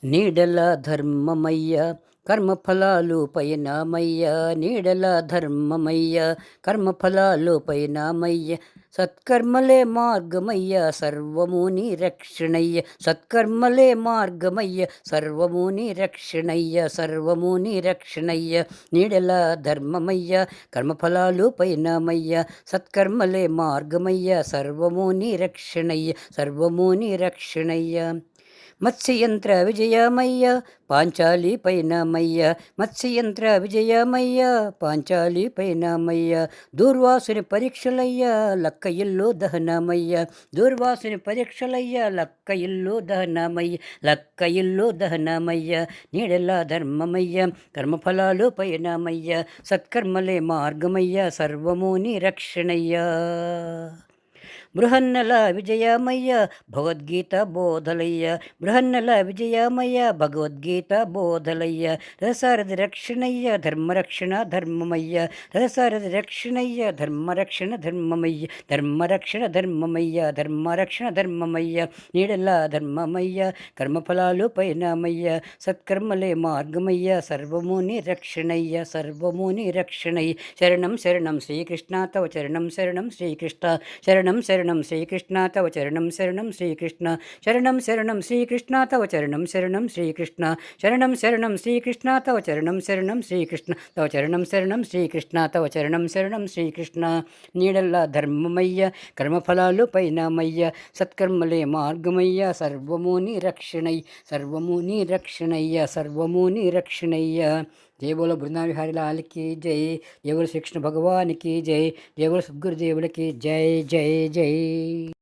నీడల ధర్మమయ్య కర్మఫలాలు పైనమయ్య, నీడల ధర్మమయ్య కర్మఫలాలు పైనమయ్య, సత్కర్మలే మార్గమయ్య సర్వము నీ రక్షణయ్య, సత్కర్మలే మార్గమయ్య సర్వము నీ రక్షణయ్య, సర్వము నీ రక్షణయ్య. నీడల ధర్మమయ్య కర్మఫలాలు పైనమయ్య, సత్కర్మలే మార్గమయ్య సర్వము నీ రక్షణయ్య, సర్వము నీ రక్షణయ్య. మత్స్యయంత్ర విజయమయ్య పాంచాలి పైనమయ్య, మత్స్యయంత్ర విజయమయ్య పాంచాలి పైనమయ్య, దూర్వాసుని పరీక్షలయ్య లక్క ఇల్లు దహనమయ్య, దూర్వాసుని పరీక్షలయ్య లక్క ఇల్లు దహనమయ్య, లక్క ఇల్లు దహనమయ్య. నీడల ధర్మమయ్య కర్మఫలాలు పైనమయ్య, సత్కర్మలే మార్గమయ్య సర్వము నీ రక్షణయ్య. బృహన్నల విజయమయ్య భగవద్గీత బోధలయ్య, బృహన్నల విజయమయ్య భగవద్గీత బోధలయ్య, రసారథి రక్షణయ్య ధర్మరక్షణ ధర్మమయ్య, రసారథి రక్షణయ్య ధర్మరక్షణ ధర్మమయ్య, ధర్మరక్షణ ధర్మమయ్య, ధర్మరక్షణ ధర్మమయ్య. నీడల ధర్మమయ్య కర్మఫలాలు పైనమయ్య, సత్కర్మలే మార్గమయ్య సర్వము నీ రక్షణయ్య, సర్వము నీ రక్షణయ్య. శరణం శరణం శ్రీకృష్ణ తవ చరణం శరణం శ్రీకృష్ణ, శరణం శరణం శ్రీకృష్ణ తవ చరణం శరణం శ్రీకృష్ణ, శరణం శరణం శ్రీకృష్ణ తవ చరణం శరణం శ్రీకృష్ణ, శరణం శరణం శ్రీకృష్ణ తవ చరణం శరణం శ్రీకృష్ణ, తవ చరణం శరణం శ్రీకృష్ణ, తవ చరణం శరణం శ్రీకృష్ణ. నీడల్ల ధర్మమయ్య కర్మఫలాలు పైనమయ్య, సత్కర్మలే మార్గమయ్య సర్వము నీ రక్షణయ్య, సర్వము నీ రక్షణయ్య, సర్వము నీ రక్షణయ్య. జయ బోలో బృందావన విహారీ లాల్ की जय, जय बोलो श्री कृष्ण भगवान की जय, जय बोलो सद्गुरुदेव की जय जय जय.